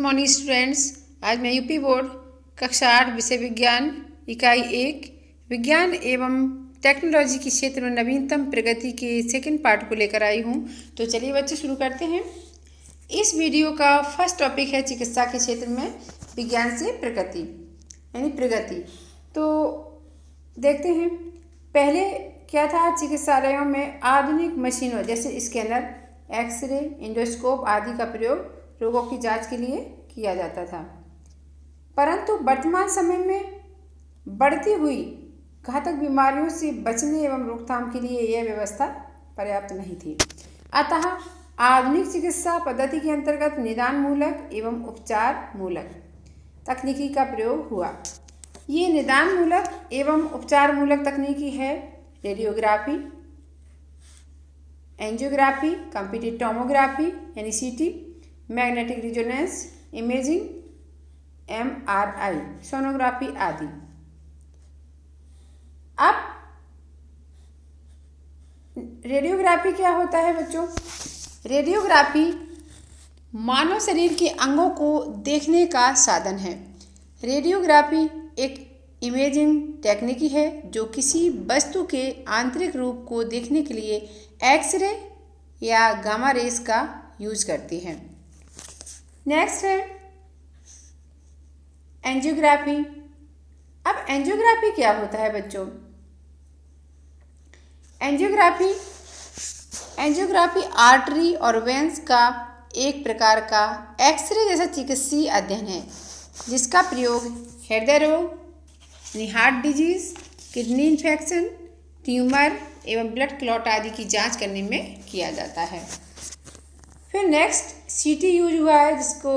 Morning students. आज मैं UP board कक्षा 8 विषय विज्ञान इकाई 1 विज्ञान एवं टेक्नोलॉजी के क्षेत्र में नवीनतम प्रगति के सेकंड पार्ट को लेकर आई हूँ। तो चलिए बच्चे शुरू करते हैं। इस वीडियो का फर्स्ट टॉपिक है चिकित्सा के क्षेत्र में विज्ञान से प्रगति यानी प्रगति। तो देखते हैं पहले क्या था। चिकित्सालयों में आधुनिक मशीनों जैसे स्कैनर, एक्सरे, इंडोस्कोप आदि का प्रयोग रोगों की जांच के लिए किया जाता था, परंतु वर्तमान समय में बढ़ती हुई घातक बीमारियों से बचने एवं रोकथाम के लिए यह व्यवस्था पर्याप्त नहीं थी। अतः आधुनिक चिकित्सा पद्धति के अंतर्गत निदान मूलक एवं उपचार मूलक तकनीकी का प्रयोग हुआ। ये निदान मूलक एवं उपचार मूलक तकनीकी है रेडियोग्राफी, एंजियोग्राफी, कंप्यूटेड टोमोग्राफी यानी सीटी, magnetic resonance imaging MRI, sonography आदि। अब रेडियोग्राफी क्या होता है बच्चों? रेडियोग्राफी मानव शरीर के अंगों को देखने का साधन है। रेडियोग्राफी एक इमेजिंग टेक्निक है जो किसी वस्तु के आंतरिक रूप को देखने के लिए एक्सरे या गामा रेस का यूज करती है। नेक्स्ट है एंजियोग्राफी। अब एंजियोग्राफी क्या होता है बच्चों? एंजियोग्राफी आर्टरी और वेंस का एक प्रकार का एक्सरे जैसा चिकित्सीय अध्ययन है जिसका प्रयोग हृदय रोग यानी heart disease, kidney infection, tumour एवं ब्लड क्लॉट आदि की जांच करने में किया जाता है। फिर नेक्स्ट सीटी यूज हुआ है जिसको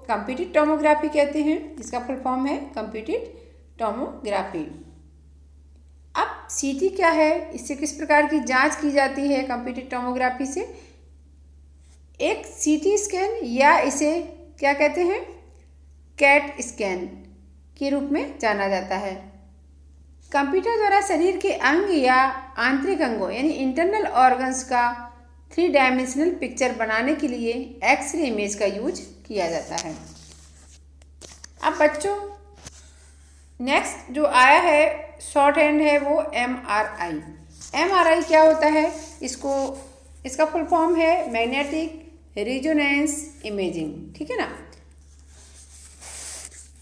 कंप्यूटेड टोमोग्राफी कहते हैं, जिसका फुल फॉर्म है कंप्यूटेड टोमोग्राफी। अब सीटी क्या है, इससे किस प्रकार की जांच की जाती है? कंप्यूटेड टोमोग्राफी से एक सीटी स्कैन या इसे क्या कहते हैं, कैट स्कैन के रूप में जाना जाता है। कंप्यूटर द्वारा शरीर के अंग या आंतरिक अंगों यानी इंटरनल ऑर्गन्स का 3 डायमेंशनल पिक्चर बनाने के लिए एक्सरे इमेज का यूज किया जाता है। अब बच्चों नेक्स्ट जो आया है शॉर्ट हैंड है वो एमआरआई। एमआरआई क्या होता है? इसका फुल फॉर्म है मैग्नेटिक रिजोनेंस इमेजिंग, ठीक है ना।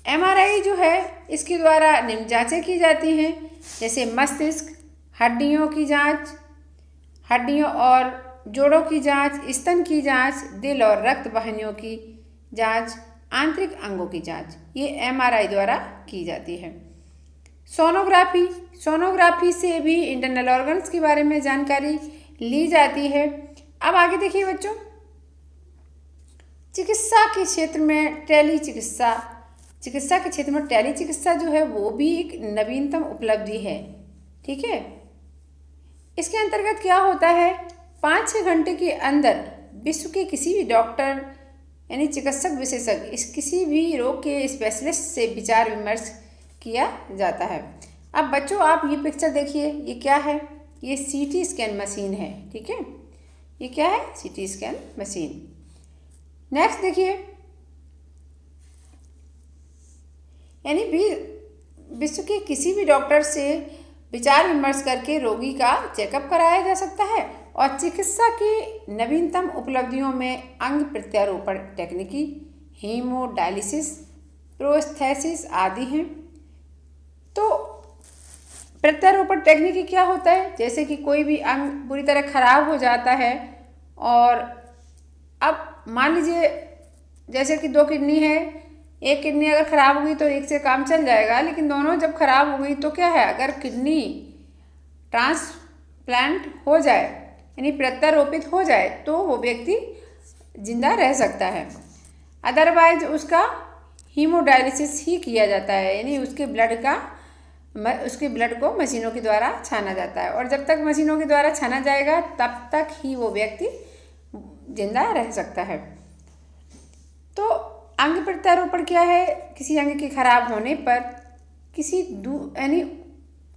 एमआरआई जो है इसके द्वारा निम्न जांचें की जाती हैं जैसे मस्तिष्क, हड्डियों की जांच, हड्डियों और जोड़ों की जांच, स्तन की जांच, दिल और रक्त वाहिनियों की जांच, आंतरिक अंगों की जांच, ये एमआरआई द्वारा की जाती है। सोनोग्राफी से भी इंटरनल ऑर्गन्स के बारे में जानकारी ली जाती है। अब आगे देखिए बच्चों, चिकित्सा के क्षेत्र में टेली चिकित्सा जो है वो भी एक नवीनतम उपलब्धि है, ठीक है। इसके अंतर्गत क्या होता है, 5-6 घंटे के अंदर विश्व के किसी भी डॉक्टर यानी चिकित्सक विशेषज्ञ इस किसी भी रोग के स्पेशलिस्ट से विचार विमर्श किया जाता है। अब बच्चों आप ये पिक्चर देखिए, ये क्या है? ये सीटी स्कैन मशीन है, ठीक है। ये क्या है? CT scan machine. नेक्स्ट देखिए, यानी विश्व के किसी भी डॉक्टर से विचार विमर्श करके रोगी का चेकअप कराया जा सकता है। और चिकित्सा की नवीनतम उपलब्धियों में अंग प्रत्यारोपण टेक्निकी, हीमोडायलिसिस, प्रोस्थेसिस आदि हैं। तो प्रत्यारोपण टेक्निकी क्या होता है? जैसे कि कोई भी अंग पूरी तरह खराब हो जाता है और अब मान लीजिए जैसे कि 2 किडनी है, एक किडनी अगर खराब हो गई तो एक से काम चल जाएगा, लेकिन दोनों जब खराब हो गई तो क्या है, अगर किडनी ट्रांसप्लांट हो जाए यानी प्रत्यारोपित हो जाए तो वो व्यक्ति जिंदा रह सकता है। अदरवाइज उसका हीमोडायलिसिस ही किया जाता है, यानी उसके ब्लड को मशीनों के द्वारा छाना जाता है। और जब तक मशीनों के द्वारा छाना जाएगा तब तक ही वो व्यक्ति जिंदा रह सकता है। तो अंग प्रत्यारोपण क्या है? किसी अंग के खराब होने पर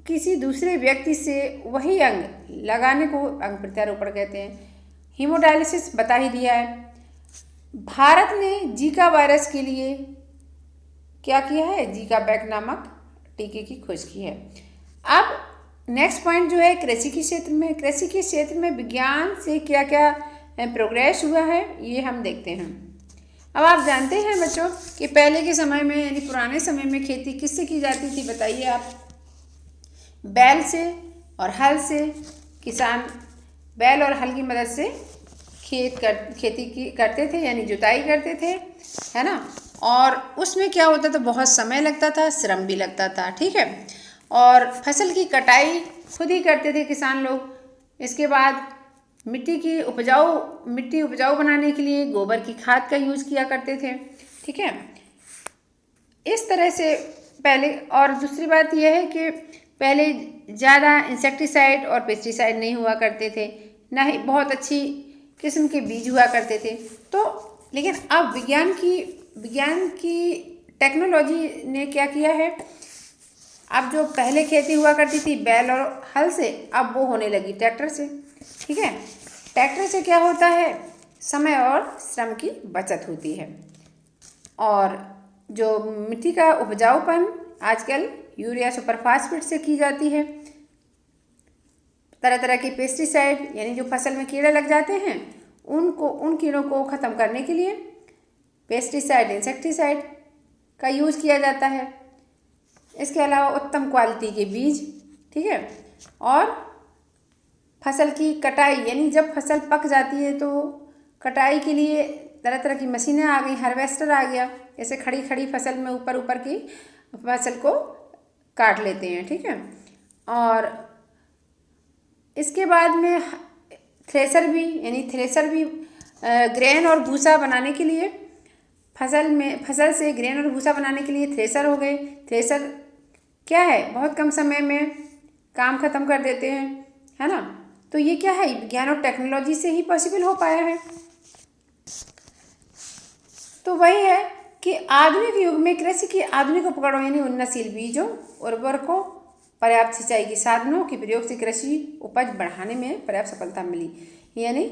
किसी दूसरे व्यक्ति से वही अंग लगाने को अंग प्रत्यारोपण कहते हैं। हीमोडायलिसिस बता ही दिया है। भारत ने जीका वायरस के लिए क्या किया है? जीका बैक नामक टीके की खोज की है। अब नेक्स्ट पॉइंट जो है कृषि के क्षेत्र में, कृषि के क्षेत्र में विज्ञान से क्या क्या प्रोग्रेस हुआ है ये हम देखते हैं। अब आप जानते हैं बच्चों कि पहले के समय में यानी पुराने समय में खेती किससे की जाती थी? बताइए आप। बैल से और हल से। किसान बैल और हल की मदद से खेती करते थे यानी जुताई करते थे, है ना। और उसमें क्या होता था? बहुत समय लगता था, श्रम भी लगता था, ठीक है। और फसल की कटाई खुद ही करते थे किसान लोग। इसके बाद मिट्टी उपजाऊ बनाने के लिए गोबर की खाद का यूज़ किया करते थे, ठीक है। इस तरह से पहले। और दूसरी बात यह है कि पहले ज़्यादा इंसेक्टिसाइड और पेस्टिसाइड नहीं हुआ करते थे, ना ही बहुत अच्छी किस्म के बीज हुआ करते थे। तो लेकिन अब विज्ञान की टेक्नोलॉजी ने क्या किया है? अब जो पहले खेती हुआ करती थी बैल और हल से, अब वो होने लगी ट्रैक्टर से, ठीक है। ट्रैक्टर से क्या होता है? समय और श्रम की बचत होती है। और जो मिट्टी का उपजाऊपन आजकल यूरिया सुपर फास्फेट से की जाती है। तरह तरह के पेस्टिसाइड यानी जो फसल में कीड़े लग जाते हैं उन कीड़ों को ख़त्म करने के लिए पेस्टिसाइड इंसेक्टिसाइड का यूज़ किया जाता है। इसके अलावा उत्तम क्वालिटी के बीज, ठीक है। और फसल की कटाई यानी जब फसल पक जाती है तो कटाई के लिए तरह तरह की मशीनें आ गई, हार्वेस्टर आ गया। जैसे खड़ी खड़ी फसल में ऊपर की फसल को काट लेते हैं, ठीक है। और इसके बाद में थ्रेसर भी ग्रेन और भूसा बनाने के लिए फसल से ग्रेन और भूसा बनाने के लिए थ्रेसर हो गए। थ्रेसर क्या है? बहुत कम समय में काम खत्म कर देते हैं, है ना। तो ये क्या है? विज्ञान और टेक्नोलॉजी से ही पॉसिबल हो पाया है। तो वही है कि आधुनिक युग में कृषि के आधुनिक उपकरणों यानी उन्नतशील बीजों, उर्वरकों, पर्याप्त सिंचाई के साधनों के प्रयोग से कृषि उपज बढ़ाने में पर्याप्त सफलता मिली। यानी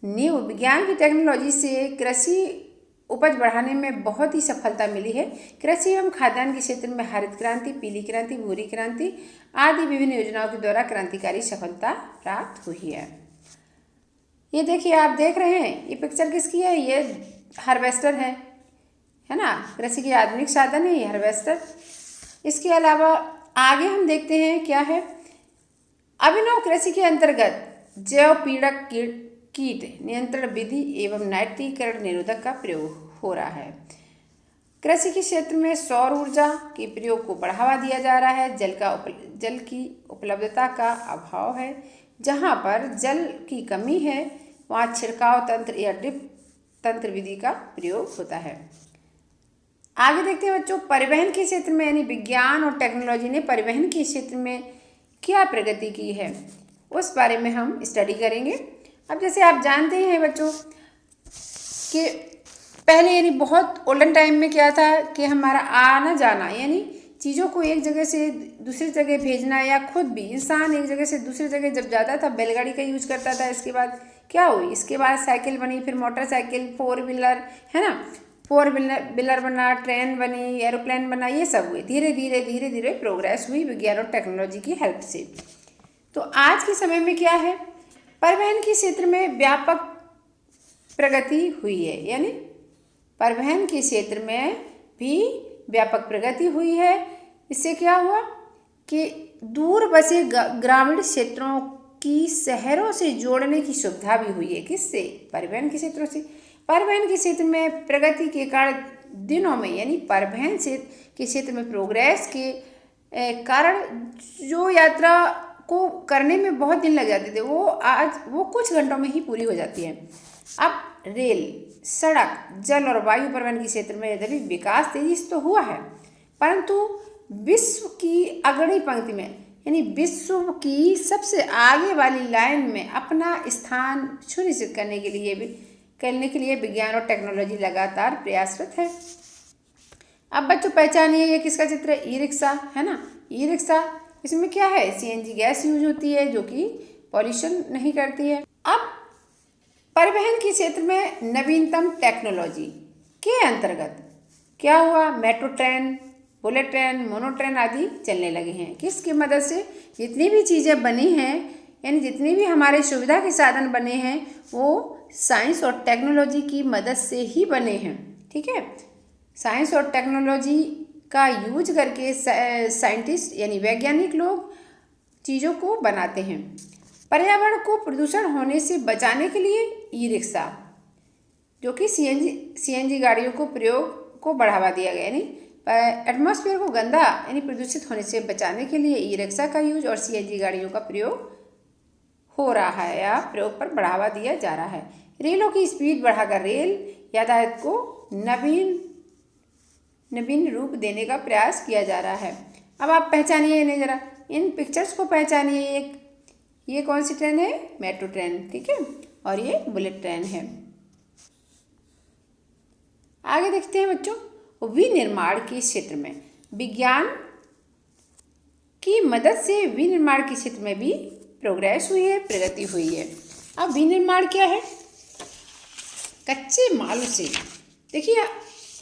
न्यू विज्ञान की टेक्नोलॉजी से कृषि उपज बढ़ाने में बहुत ही सफलता मिली है। कृषि एवं खाद्यान्न के क्षेत्र में हरित क्रांति, पीली क्रांति, भूरी क्रांति आदि विभिन्न योजनाओं के द्वारा क्रांतिकारी सफलता प्राप्त हुई है। ये देखिए, आप देख रहे हैं ये पिक्चर किसकी है? ये हार्वेस्टर है ना। कृषि के आधुनिक साधन है ये हार्वेस्टर। इसके अलावा आगे हम देखते हैं क्या है। अभिनव कृषि के अंतर्गत जैव पीड़क कीट नियंत्रण विधि एवं नाइट्रीकरण निरोधक का प्रयोग हो रहा है। कृषि के क्षेत्र में सौर ऊर्जा के प्रयोग को बढ़ावा दिया जा रहा है। जल की उपलब्धता का अभाव है। जहाँ पर जल की कमी है वहाँ छिड़काव तंत्र या ड्रिप तंत्र विधि का प्रयोग होता है। आगे देखते हैं बच्चों, परिवहन के क्षेत्र में यानी विज्ञान और टेक्नोलॉजी ने परिवहन के क्षेत्र में क्या प्रगति की है उस बारे में हम स्टडी करेंगे। अब जैसे आप जानते हैं बच्चों कि पहले यानी बहुत ओल्डन टाइम में क्या था कि हमारा आना जाना यानी चीज़ों को एक जगह से दूसरी जगह भेजना या खुद भी इंसान एक जगह से दूसरी जगह जब जाता था बैलगाड़ी का यूज करता था। इसके बाद क्या हुई? इसके बाद साइकिल बनी, फिर मोटरसाइकिल, फोर व्हीलर, है ना। फोर व्हीलर बना, ट्रेन बनी, एरोप्लेन बना, ये सब हुए। धीरे धीरे प्रोग्रेस हुई विज्ञान और टेक्नोलॉजी की हेल्प से। तो आज के समय में क्या है? परिवहन के क्षेत्र में व्यापक प्रगति हुई है। यानी परिवहन के क्षेत्र में भी व्यापक प्रगति हुई है। इससे क्या हुआ कि दूर बसे ग्रामीण क्षेत्रों की शहरों से जोड़ने की सुविधा भी हुई है। किससे? परिवहन के क्षेत्रों से। परिवहन के क्षेत्र में प्रगति के कारण दिनों में यानी परिवहन के क्षेत्र में प्रोग्रेस के कारण जो यात्रा को करने में बहुत दिन लग जाते थे वो कुछ घंटों में ही पूरी हो जाती है। अब रेल, सड़क, जल और वायु परिवहन के क्षेत्र में यद्यपि विकास तेजी से तो हुआ है, परंतु विश्व की अग्रणी पंक्ति में यानी विश्व की सबसे आगे वाली लाइन में अपना स्थान सुनिश्चित करने के लिए विज्ञान और टेक्नोलॉजी लगातार प्रयासरत है। अब बच्चों पहचानिए ये किसका चित्र है? ई रिक्शा, है ना। ई रिक्शा, इसमें क्या है? सीएनजी गैस यूज होती है जो कि पॉल्यूशन नहीं करती है। अब परिवहन के क्षेत्र में नवीनतम टेक्नोलॉजी के अंतर्गत क्या हुआ, metro train, bullet train, mono train आदि चलने लगे हैं। किसकी मदद से? जितनी भी चीज़ें बनी हैं, यानी जितनी भी हमारे सुविधा के साधन बने हैं वो साइंस और टेक्नोलॉजी की मदद से ही बने हैं। ठीक है, साइंस और टेक्नोलॉजी का यूज करके साइंटिस्ट यानी वैज्ञानिक लोग चीज़ों को बनाते हैं। पर्यावरण को प्रदूषण होने से बचाने के लिए ई रिक्शा, जो कि सीएनजी गाड़ियों को प्रयोग को बढ़ावा दिया गया, यानी एटमॉस्फेयर को गंदा यानी प्रदूषित होने से बचाने के लिए ई रिक्शा का यूज और सीएनजी गाड़ियों का प्रयोग हो रहा है या प्रयोग पर बढ़ावा दिया जा रहा है। रेलों की स्पीड बढ़ाकर रेल यातायात को नवीन रूप देने का प्रयास किया जा रहा है। अब आप पहचानिए इन्हें जरा, इन पिक्चर्स को पहचानिए। ये कौन सी ट्रेन है? मेट्रो ट्रेन, ठीक है, और ये बुलेट ट्रेन है। आगे देखते हैं बच्चों, विनिर्माण के क्षेत्र में विज्ञान की मदद से विनिर्माण के क्षेत्र में भी प्रोग्रेस हुई है, प्रगति हुई है। अब विनिर्माण क्या है? कच्चे माल से, देखिए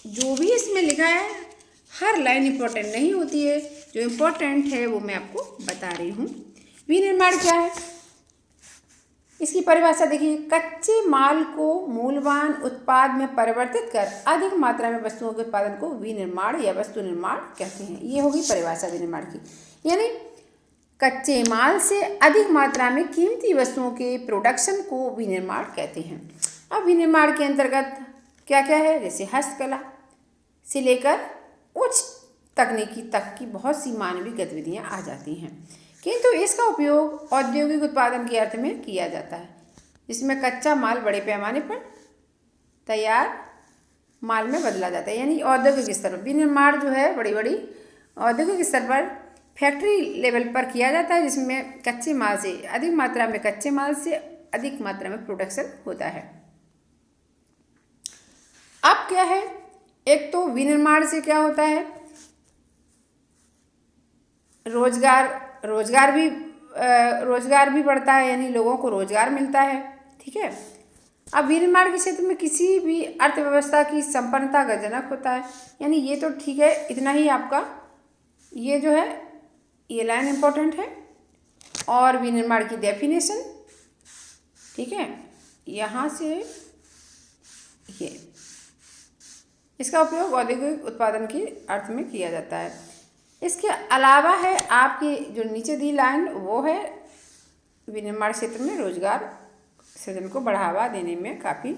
जो भी इसमें लिखा है हर लाइन इम्पोर्टेंट नहीं होती है, जो इम्पोर्टेंट है वो मैं आपको बता रही हूँ। विनिर्माण क्या है? इसकी परिभाषा देखिए, कच्चे माल को मूल्यवान उत्पाद में परिवर्तित कर अधिक मात्रा में वस्तुओं के उत्पादन को विनिर्माण या वस्तु निर्माण कहते हैं। ये होगी परिभाषा विनिर्माण की, यानी कच्चे माल से अधिक मात्रा में कीमती वस्तुओं के प्रोडक्शन को विनिर्माण कहते हैं। अब विनिर्माण के अंतर्गत क्या क्या है? जैसे हस्तकला से लेकर उच्च तकनीकी तक की बहुत सी मानवीय गतिविधियाँ आ जाती हैं, किंतु इसका उपयोग औद्योगिक उत्पादन के अर्थ में किया जाता है, जिसमें कच्चा माल बड़े पैमाने पर तैयार माल में बदला जाता है। यानी औद्योगिक स्तर पर विनिर्माण जो है बड़ी बड़ी औद्योगिक स्तर पर फैक्ट्री लेवल पर किया जाता है, जिसमें कच्चे माल से अधिक मात्रा में कच्चे माल से अधिक मात्रा में प्रोडक्शन होता है। अब क्या है, एक तो विनिर्माण से क्या होता है, रोजगार भी बढ़ता है, यानी लोगों को रोजगार मिलता है। ठीक है, अब विनिर्माण के क्षेत्र में किसी भी अर्थव्यवस्था की संपन्नता का जनक होता है। यानी ये तो ठीक है, इतना ही आपका ये जो है ये लाइन इम्पोर्टेंट है। और विनिर्माण की डेफिनेशन, ठीक है, यहाँ से ये इसका उपयोग औद्योगिक उत्पादन के अर्थ में किया जाता है। इसके अलावा है आपकी जो नीचे दी लाइन, वो है विनिर्माण क्षेत्र में रोजगार सृजन को बढ़ावा देने में काफ़ी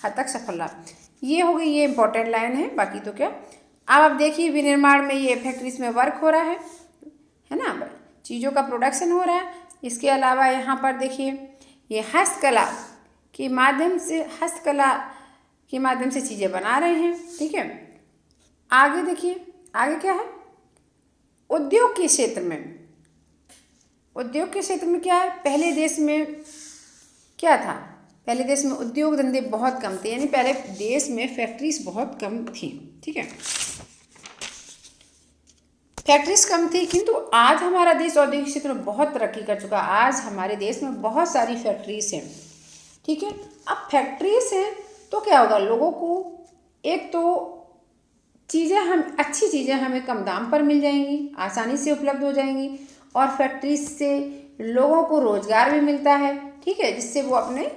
हद तक सफल रहा। ये हो गई, ये इंपॉर्टेंट लाइन है। बाकी तो क्या, अब आप देखिए विनिर्माण में ये फैक्ट्रीज में वर्क हो रहा है ना, चीज़ों का प्रोडक्शन हो रहा है। इसके अलावा यहाँ पर देखिए ये हस्तकला के माध्यम से चीज़ें बना रहे हैं। ठीक है, आगे देखिए, आगे क्या है, उद्योग के क्षेत्र में क्या है, पहले देश में क्या था, पहले देश में उद्योग धंधे बहुत कम थे, यानी पहले देश में फैक्ट्रीज बहुत कम थी। ठीक है, फैक्ट्रीज कम थी, किंतु आज हमारा देश औद्योगिक क्षेत्र में बहुत तरक्की कर चुका है। आज हमारे देश में बहुत सारी फैक्ट्रीज हैं। ठीक है, अब फैक्ट्रीज हैं तो क्या होगा, लोगों को एक तो अच्छी चीज़ें हमें कम दाम पर मिल जाएंगी, आसानी से उपलब्ध हो जाएंगी, और फैक्ट्रीज से लोगों को रोजगार भी मिलता है। ठीक है, जिससे वो अपने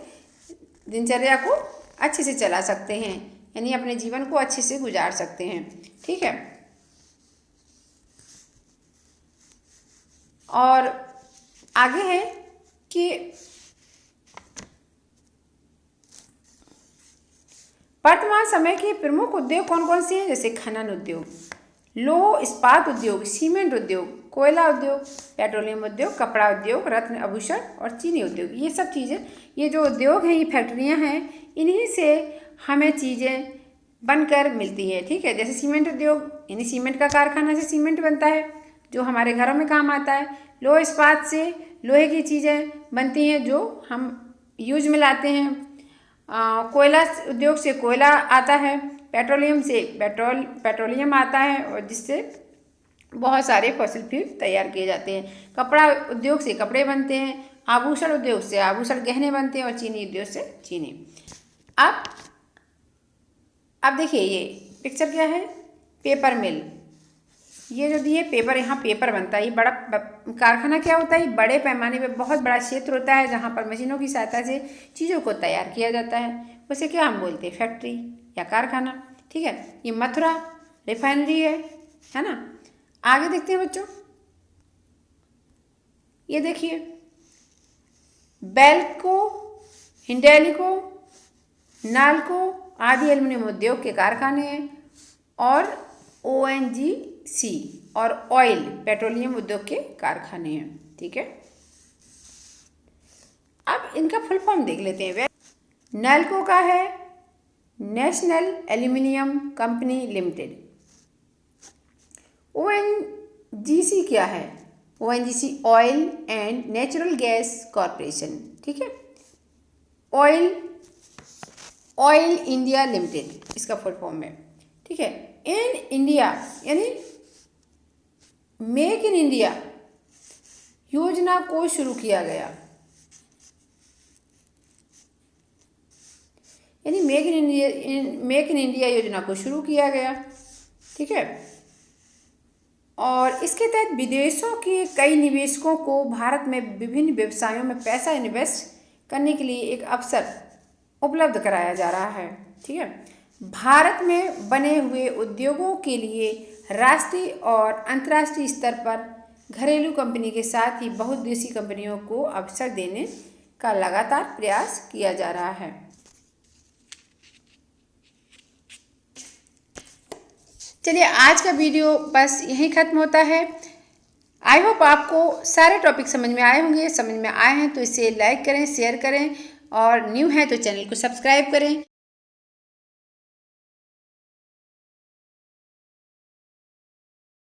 दिनचर्या को अच्छे से चला सकते हैं, यानी अपने जीवन को अच्छे से गुजार सकते हैं। ठीक है, और आगे है कि वर्तमान समय के प्रमुख उद्योग कौन कौन से हैं, जैसे खनन उद्योग, लौह इस्पात उद्योग, सीमेंट उद्योग, कोयला उद्योग, पेट्रोलियम उद्योग, कपड़ा उद्योग, रत्न आभूषण और चीनी उद्योग। ये सब चीज़ें, ये जो उद्योग हैं, ये फैक्ट्रियाँ हैं, इन्हीं से हमें चीज़ें बनकर मिलती है। ठीक है, जैसे सीमेंट उद्योग, यानी सीमेंट का कारखाना से सीमेंट बनता है जो हमारे घरों में काम आता है। लौह इस्पात से लोहे की चीज़ें बनती हैं जो हम यूज में लाते हैं। कोयला उद्योग से कोयला आता है, पेट्रोलियम से पेट्रोलियम आता है, और जिससे बहुत सारे फॉसिल फ्यूल तैयार किए जाते हैं। कपड़ा उद्योग से कपड़े बनते हैं, आभूषण उद्योग से आभूषण गहने बनते हैं और चीनी उद्योग से चीनी। अब देखिए ये पिक्चर क्या है, पेपर मिल। ये जो दिए पेपर, यहाँ पेपर बनता है। ये बड़ा कारखाना क्या होता है, बड़े पैमाने पे बहुत बड़ा क्षेत्र होता है जहाँ पर मशीनों की सहायता से चीज़ों को तैयार किया जाता है। उसे क्या हम बोलते हैं, फैक्ट्री या कारखाना। ठीक है, ये मथुरा रिफाइनरी है ना। आगे देखते हैं बच्चों, ये देखिए बेल्को, हिंडाल्को, नाल्को आदि एल्युमिनियम उद्योग के कारखाने हैं, और ONGC और ऑयल पेट्रोलियम उद्योग के कारखाने हैं। ठीक है, अब इनका फुल फॉर्म देख लेते हैं। नाल्को का है national aluminium company limited. ONGC क्या है, ONGC oil and natural gas corporation. ठीक है, ऑयल इंडिया लिमिटेड इसका फुल फॉर्म है। ठीक है, इन इंडिया यानी मेक इन इंडिया योजना को शुरू किया गया, यानी मेक इन इंडिया योजना को शुरू किया गया। ठीक है, और इसके तहत विदेशों के कई निवेशकों को भारत में विभिन्न व्यवसायों में पैसा इन्वेस्ट करने के लिए एक अवसर उपलब्ध कराया जा रहा है। ठीक है, भारत में बने हुए उद्योगों के लिए राष्ट्रीय और अंतर्राष्ट्रीय स्तर पर घरेलू कंपनी के साथ ही बहुउद्देशीय कंपनियों को अवसर देने का लगातार प्रयास किया जा रहा है। चलिए आज का वीडियो बस यहीं ख़त्म होता है। आई होप आपको सारे टॉपिक समझ में आए होंगे। समझ में आए हैं तो इसे लाइक करें, शेयर करें, और न्यू है तो चैनल को सब्सक्राइब करें।